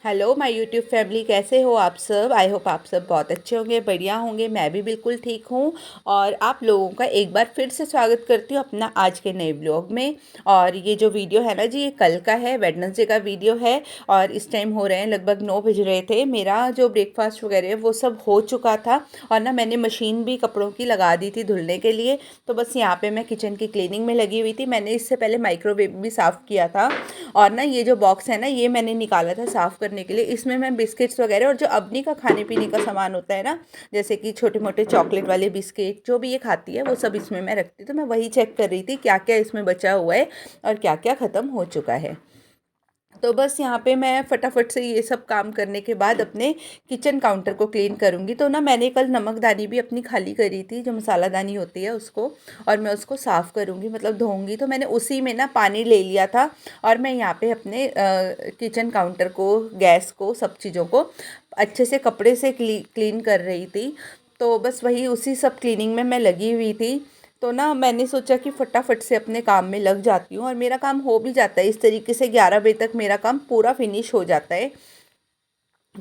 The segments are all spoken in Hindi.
हेलो माय यूट्यूब फैमिली, कैसे हो आप सब। आई होप आप सब बहुत अच्छे होंगे, बढ़िया होंगे। मैं भी बिल्कुल ठीक हूँ और आप लोगों का एक बार फिर से स्वागत करती हूँ अपना आज के नए ब्लॉग में। और ये जो वीडियो है ना जी, ये कल का है, वेडनेसडे का वीडियो है। और इस टाइम हो रहे हैं लगभग 9 बज रहे थे। मेरा जो ब्रेकफास्ट वगैरह है वो सब हो चुका था और ना मैंने मशीन भी कपड़ों की लगा दी थी धुलने के लिए। तो बस यहाँ पर मैं किचन की क्लीनिंग में लगी हुई थी। मैंने इससे पहले माइक्रोवेव भी साफ़ किया था और ना ये जो बॉक्स है ना, ये मैंने निकाला था साफ़ करने के लिए। इसमें मैं बिस्किट्स वगैरह और जो अवनी का खाने पीने का सामान होता है ना, जैसे कि छोटे मोटे चॉकलेट वाले बिस्किट जो भी ये खाती है वो सब इसमें मैं रखती हूँ। तो मैं वही चेक कर रही थी क्या क्या इसमें बचा हुआ है और क्या क्या ख़त्म हो चुका है। तो बस यहाँ पे मैं फटाफट से ये सब काम करने के बाद अपने किचन काउंटर को क्लीन करूँगी। तो ना मैंने कल नमकदानी भी अपनी खाली करी थी, जो मसालादानी होती है उसको, और मैं उसको साफ़ करूँगी, मतलब धोऊंगी। तो मैंने उसी में ना पानी ले लिया था और मैं यहाँ पे अपने किचन काउंटर को, गैस को, सब चीज़ों को अच्छे से कपड़े से क्लीन कर रही थी। तो बस वही उसी सब क्लीनिंग में मैं लगी हुई थी। तो ना मैंने सोचा कि फटाफट से अपने काम में लग जाती हूँ और मेरा काम हो भी जाता है इस तरीके से। 11 बजे तक मेरा काम पूरा फिनिश हो जाता है।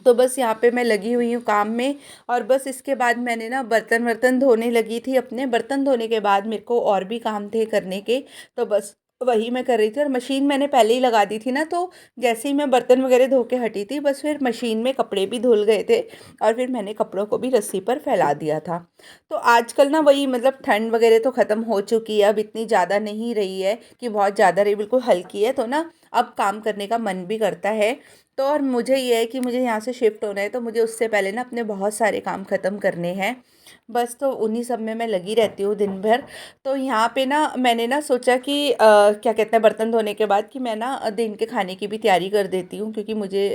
तो बस यहाँ पे मैं लगी हुई हूँ काम में। और बस इसके बाद मैंने ना बर्तन वर्तन धोने लगी थी। अपने बर्तन धोने के बाद मेरे को और भी काम थे करने के, तो बस वही मैं कर रही थी। और मशीन मैंने पहले ही लगा दी थी ना, तो जैसे ही मैं बर्तन वगैरह धो के हटी थी, बस फिर मशीन में कपड़े भी धुल गए थे और फिर मैंने कपड़ों को भी रस्सी पर फैला दिया था। तो आजकल ना वही, मतलब ठंड वगैरह तो ख़त्म हो चुकी है, अब इतनी ज़्यादा नहीं रही है कि बहुत ज़्यादा रही, बिल्कुल हल्की है। तो ना अब काम करने का मन भी करता है। तो और मुझे ये है कि मुझे यहाँ से शिफ्ट होना है, तो मुझे उससे पहले ना अपने बहुत सारे काम ख़त्म करने हैं। बस तो उन्हीं सब में मैं लगी रहती हूँ दिन भर। तो यहाँ पे ना मैंने ना सोचा कि क्या कहते हैं, बर्तन धोने के बाद कि मैं ना दिन के खाने की भी तैयारी कर देती हूँ, क्योंकि मुझे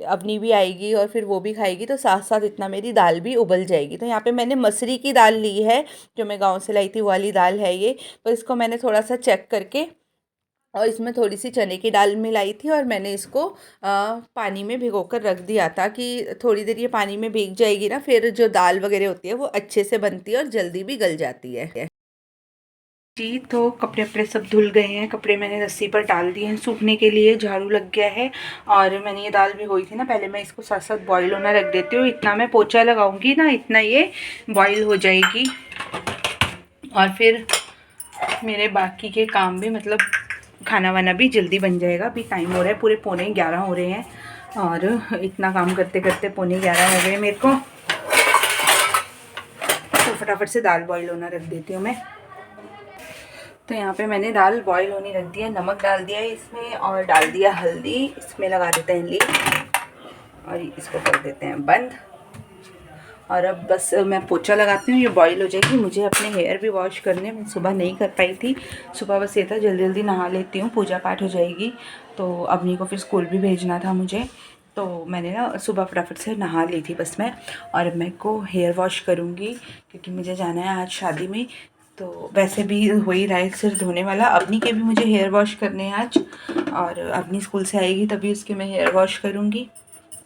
अपनी भी आएगी और फिर वो भी खाएगी, तो साथ साथ इतना मेरी दाल भी उबल जाएगी। तो यहाँ पे मैंने मसूरी की दाल ली है, जो मैं गाँव से लाई थी वो वाली दाल है ये। तो इसको मैंने थोड़ा सा चेक करके और इसमें थोड़ी सी चने की दाल मिलाई थी और मैंने इसको पानी में भिगोकर रख दिया था कि थोड़ी देर ये पानी में भीग जाएगी ना, फिर जो दाल वगैरह होती है वो अच्छे से बनती है और जल्दी भी गल जाती है जी। तो कपड़े अपने सब धुल गए हैं, कपड़े मैंने रस्सी पर डाल दिए हैं सूखने के लिए, झाड़ू लग गया है। और मैंने ये दाल भिगोई थी ना, पहले मैं इसको साथ साथ बॉईल होना रख देती हूँ। इतना मैं पोछा लगाऊंगी ना, इतना ये बॉईल हो जाएगी और फिर मेरे बाकी के काम भी, मतलब खाना वाना भी जल्दी बन जाएगा। अभी टाइम हो रहा है पूरे 11:45 हो रहे हैं और इतना काम करते करते 11:45 हो गए मेरे को। तो फटाफट से दाल बॉईल होना रख देती हूँ मैं। तो यहाँ पे मैंने दाल बॉईल होनी रख दी है, नमक डाल दिया है इसमें और डाल दिया हल्दी। इसमें लगा देते हैं लीड और इसको कर देते हैं बंद। और अब बस मैं पोछा लगाती हूँ, ये बॉईल हो जाएगी। मुझे अपने हेयर भी वॉश करने, मैं सुबह नहीं कर पाई थी। सुबह बस ये था जल्दी जल्दी नहा लेती हूँ, पूजा पाठ हो जाएगी। तो अवनी को फिर स्कूल भी भेजना था मुझे, तो मैंने ना सुबह फटाफट से नहा ली थी बस मैं। और अब मैं को हेयर वॉश करूँगी क्योंकि मुझे जाना है आज शादी में। तो वैसे भी हो ही रहा है सिर धोने वाला। अवनी के भी मुझे हेयर वॉश करने हैं आज, और अवनी स्कूल से आएगी तभी उसके मैं हेयर वॉश करूँगी।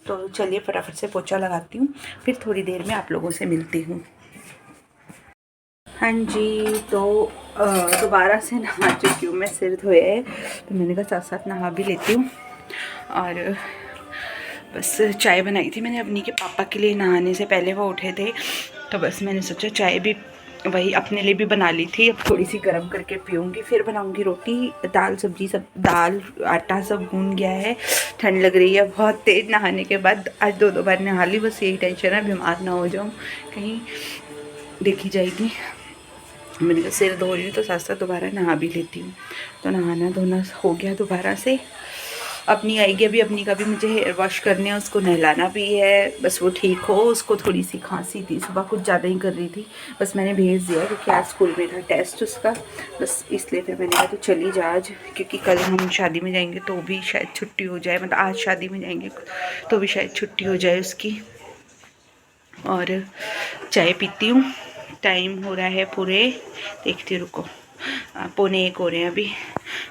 तो चलिए फटाफट से पोछा लगाती हूँ, फिर थोड़ी देर में आप लोगों से मिलती हूँ। हाँ जी, तो दोबारा से नहा चुकी हूँ मैं, सिर धोया है तो मैंने कहा साथ साथ नहा भी लेती हूँ। और बस चाय बनाई थी मैंने अपनी के पापा के लिए, नहाने से पहले वो उठे थे, तो बस मैंने सोचा चाय भी वही अपने लिए भी बना ली थी। अब थोड़ी सी गर्म करके पीऊँगी, फिर बनाऊँगी रोटी, दाल सब्जी सब। दाल आटा सब गूंद गया है, ठंड लग रही है बहुत तेज़। नहाने के बाद आज 2 बार नहा ली, बस यही टेंशन है बीमार ना हो जाऊँ, कहीं देखी जाएगी। मैंने कहा सिर धो रही हूँ तो साथ साथ दोबारा नहा भी लेती हूँ। तो नहाना धोना हो गया दोबारा से। अपनी आएगी अभी, अपनी का भी मुझे हेयर वॉश करने है, उसको नहलाना भी है, बस वो ठीक हो। उसको थोड़ी सी खांसी थी, सुबह कुछ ज़्यादा ही कर रही थी, बस मैंने भेज दिया क्योंकि आज स्कूल में था टेस्ट उसका, बस इसलिए फिर मैंने कहा तो चली जा आज, क्योंकि कल हम शादी में जाएंगे तो भी शायद छुट्टी हो जाए, मतलब आज शादी में जाएंगे तो भी शायद छुट्टी हो जाए उसकी। और चाय पीती हूँ, टाइम हो रहा है पूरे, देखती रुको, 1:45 हो रहे हैं अभी।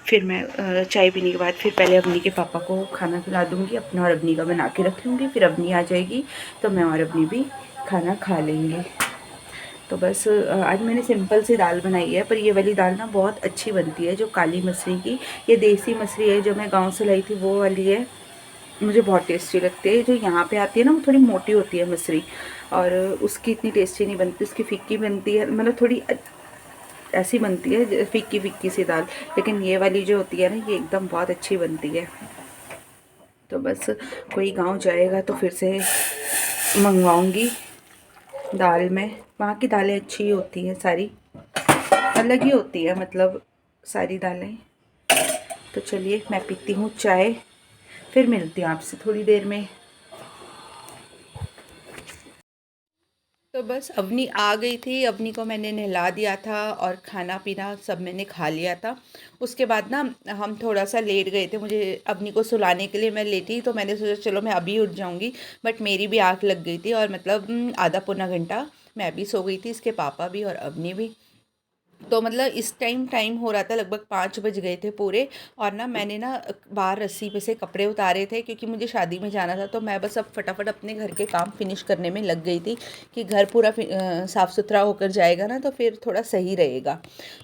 फिर मैं चाय पीने के बाद फिर पहले अवनी के पापा को खाना खिला दूँगी, अपना और अवनी का बना के रख लूँगी। फिर अवनी आ जाएगी तो मैं और अवनी भी खाना खा लेंगे। तो बस आज मैंने सिंपल सी दाल बनाई है, पर ये वाली दाल ना बहुत अच्छी बनती है, जो काली मसरी की। ये देसी मसरी है जो मैं गांव से लाई थी वो वाली है, मुझे बहुत टेस्टी लगती है। जो यहाँ पे आती है ना वो थोड़ी मोटी होती है मसूरी, और उसकी इतनी टेस्टी नहीं बनती, उसकी फीकी बनती है, मतलब थोड़ी ऐसी बनती है फीकी फीकी सी दाल। लेकिन ये वाली जो होती है ना ये एकदम बहुत अच्छी बनती है। तो बस कोई गांव जाएगा तो फिर से मंगवाऊंगी दाल में। वहाँ की दालें अच्छी होती हैं, सारी अलग ही होती है, मतलब सारी दालें। तो चलिए मैं पीती हूँ चाय, फिर मिलती हूँ आपसे थोड़ी देर में। तो बस अवनी आ गई थी, अवनी को मैंने नहला दिया था और खाना पीना सब मैंने खा लिया था। उसके बाद ना हम थोड़ा सा लेट गए थे, मुझे अवनी को सुलाने के लिए मैं लेटी, तो मैंने सोचा चलो मैं अभी उठ जाऊंगी, बट मेरी भी आँख लग गई थी और मतलब आधा पौना घंटा मैं भी सो गई थी, इसके पापा भी और अवनी भी। तो मतलब इस टाइम हो रहा था, लगभग 5 बज गए थे पूरे। और ना मैंने ना बाहर रस्सी पे से कपड़े उतारे थे क्योंकि मुझे शादी में जाना था, तो मैं बस अब फटाफट अपने घर के काम फिनिश करने में लग गई थी कि घर पूरा साफ़ सुथरा होकर जाएगा ना तो फिर थोड़ा सही रहेगा।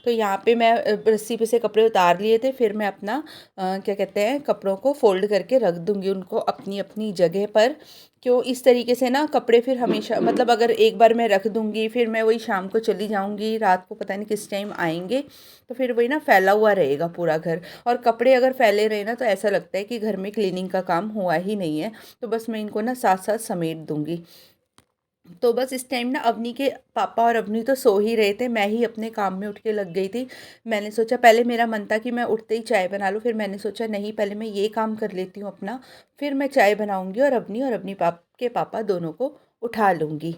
तो यहाँ पे मैं रस्सी पे से कपड़े उतार लिए थे, फिर मैं अपना क्या कहते हैं कपड़ों को फ़ोल्ड करके रख दूँगी उनको अपनी अपनी जगह पर। क्यों, इस तरीके से ना कपड़े फिर हमेशा, मतलब अगर एक बार मैं रख दूँगी फिर मैं वही शाम को चली जाऊँगी, रात को पता नहीं किस टाइम आएंगे, तो फिर वही ना फैला हुआ रहेगा पूरा घर। और कपड़े अगर फैले रहे ना तो ऐसा लगता है कि घर में क्लीनिंग का काम हुआ ही नहीं है। तो बस मैं इनको ना साथ साथ समेट दूँगी। तो बस इस टाइम ना अवनी के पापा और अवनी तो सो ही रहे थे, मैं ही अपने काम में उठ के लग गई थी। मैंने सोचा, पहले मेरा मन था कि मैं उठते ही चाय बना लूँ, फिर मैंने सोचा नहीं, पहले मैं ये काम कर लेती हूँ अपना, फिर मैं चाय बनाऊँगी और अपनी के पापा दोनों को उठा लूँगी।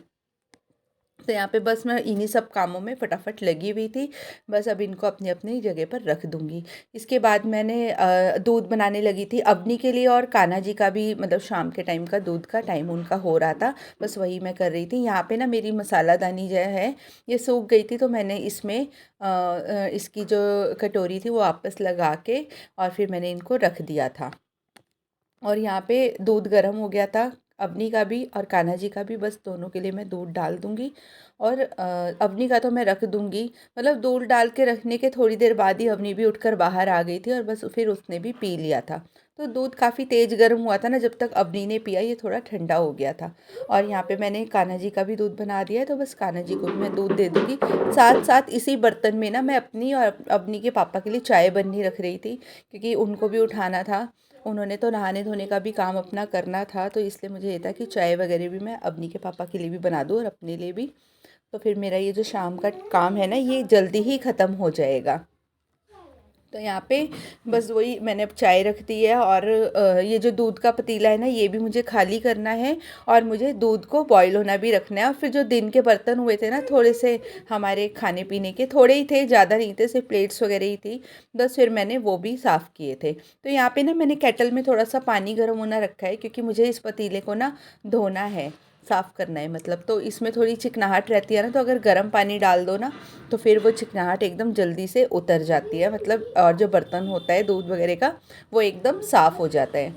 तो यहाँ पे बस मैं इन्हीं सब कामों में फटाफट लगी हुई थी। बस अब इनको अपनी अपनी जगह पर रख दूँगी। इसके बाद मैंने दूध बनाने लगी थी अवनी के लिए, और कान्हा जी का भी, मतलब शाम के टाइम का दूध का टाइम उनका हो रहा था, बस वही मैं कर रही थी। यहाँ पे ना मेरी मसालादानी जो है ये सूख गई थी, तो मैंने इसमें इसकी जो कटोरी थी वो वापस लगा के और फिर मैंने इनको रख दिया था। और यहाँ पे दूध गर्म हो गया था, अवनी का भी और कान्हा जी का भी, बस दोनों के लिए मैं दूध डाल दूँगी। और अवनी का तो मैं रख दूँगी, मतलब दूध डाल के रखने के थोड़ी देर बाद ही अवनी भी उठकर बाहर आ गई थी और बस फिर उसने भी पी लिया था। तो दूध काफ़ी तेज़ गर्म हुआ था ना, जब तक अवनी ने पिया ये थोड़ा ठंडा हो गया था। और यहाँ पे मैंने कान्हा जी का भी दूध बना दिया है, तो बस कान्हा जी को भी मैं दूध दे दूँगी। साथ साथ इसी बर्तन में ना मैं अपनी और अवनी के पापा के लिए चाय बननी रख रही थी, क्योंकि उनको भी उठाना था। उन्होंने तो नहाने धोने का भी काम अपना करना था, तो इसलिए मुझे ये था कि चाय वगैरह भी मैं अवनी के पापा के लिए भी बना दूँ और अपने लिए भी। तो फिर मेरा ये जो शाम का काम है ना ये जल्दी ही ख़त्म हो जाएगा। तो यहाँ पे बस वही मैंने अब चाय रख दी है, और ये जो दूध का पतीला है ना ये भी मुझे खाली करना है, और मुझे दूध को बॉईल होना भी रखना है। और फिर जो दिन के बर्तन हुए थे ना थोड़े से, हमारे खाने पीने के थोड़े ही थे, ज़्यादा नहीं थे, सिर्फ प्लेट्स वगैरह ही थी, बस फिर मैंने वो भी साफ़ किए थे। तो यहाँ पे ना मैंने केटल में थोड़ा सा पानी गर्म होना रखा है, क्योंकि मुझे इस पतीले को ना धोना है, साफ़ करना है मतलब। तो इसमें थोड़ी चिकनाहट रहती है ना, तो अगर गर्म पानी डाल दो ना तो फिर वो चिकनाहट एकदम जल्दी से उतर जाती है, मतलब और जो बर्तन होता है दूध वगैरह का वो एकदम साफ़ हो जाता है।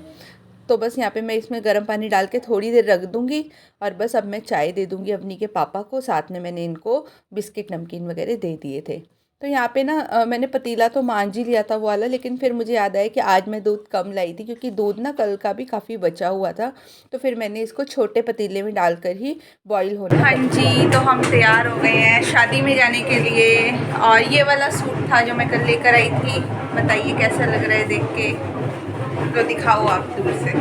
तो बस यहाँ पे मैं इसमें गर्म पानी डाल के थोड़ी देर रख दूँगी, और बस अब मैं चाय दे दूँगी अवनी के पापा को, साथ में मैंने इनको बिस्किट नमकीन वगैरह दे दिए थे। तो यहाँ पे ना मैंने पतीला तो मांझ ही लिया था वो वाला, लेकिन फिर मुझे याद आया कि आज मैं दूध कम लाई थी, क्योंकि दूध ना कल का भी काफ़ी बचा हुआ था, तो फिर मैंने इसको छोटे पतीले में डालकर ही बॉईल होना। हाँ जी, तो हम तैयार हो गए हैं शादी में जाने के लिए, और ये वाला सूट था जो मैं कल लेकर आई थी। बताइए कैसा लग रहा है देख के, तो दिखाओ आप दूर से।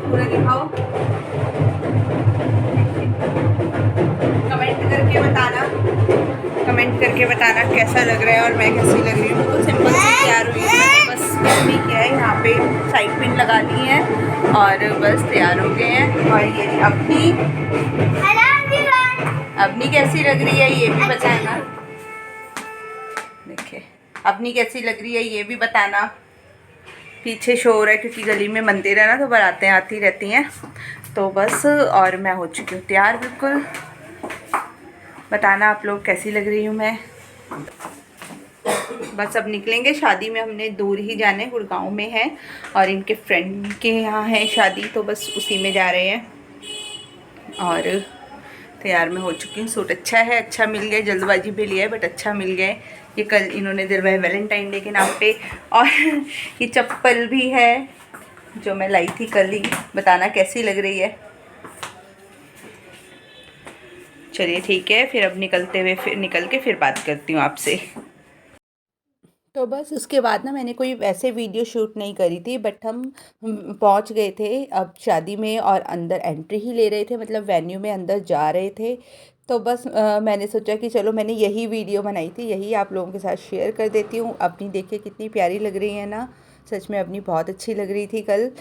पूरा दिखाओ, कमेंट करके बताना कैसा लग रहा है और मैं कैसी लग रही हूँ। बिल्कुल सिंपल से तैयार हुई है, मैंने बस भी किया है, यहाँ पे साइड पिन लगा ली है और बस तैयार हो गए हैं। और ये अपनी कैसी लग रही है ये भी बताना। देखिए अपनी कैसी लग रही है ये भी बताना। पीछे शोर है क्योंकि गली में मंदिर है ना, तो बारातें आती रहती हैं। तो बस, और मैं हो चुकी हूँ तैयार बिल्कुल। बताना आप लोग कैसी लग रही हूँ मैं। बस अब निकलेंगे, शादी में हमने दूर ही जाना है, गुड़गांव में है और इनके फ्रेंड के यहाँ है शादी, तो बस उसी में जा रहे हैं। और तैयार मैं हो चुकी हूँ। सूट अच्छा है, अच्छा मिल गया, जल्दबाजी भी लिया है बट अच्छा मिल गया है। ये कल इन्होंने दिलवाया वैलेंटाइन डे के नाम पे। और ये चप्पल भी है जो मैं लाई थी कल ही। बताना कैसी लग रही है। चलिए ठीक है, फिर अब निकल के फिर बात करती हूँ आपसे। तो बस उसके बाद ना मैंने कोई वैसे वीडियो शूट नहीं करी थी, बट हम पहुंच गए थे अब शादी में और अंदर एंट्री ही ले रहे थे, मतलब वेन्यू में अंदर जा रहे थे। तो बस मैंने सोचा कि चलो मैंने यही वीडियो बनाई थी, यही आप लोगों के साथ शेयर कर देती हूँ। अपनी देखिए कितनी प्यारी लग रही है ना, सच में अपनी बहुत अच्छी लग रही थी कल।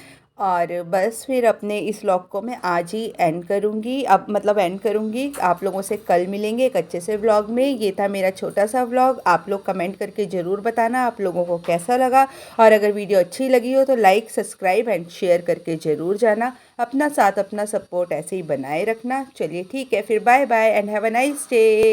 और बस फिर अपने इस व्लॉग को मैं आज ही एंड करूँगी, अब मतलब एंड करूँगी। आप लोगों से कल मिलेंगे एक अच्छे से व्लॉग में। ये था मेरा छोटा सा व्लॉग। आप लोग कमेंट करके ज़रूर बताना आप लोगों को कैसा लगा, और अगर वीडियो अच्छी लगी हो तो लाइक सब्सक्राइब एंड शेयर करके ज़रूर जाना। अपना साथ अपना सपोर्ट ऐसे ही बनाए रखना। चलिए ठीक है, फिर bye bye and have a nice day.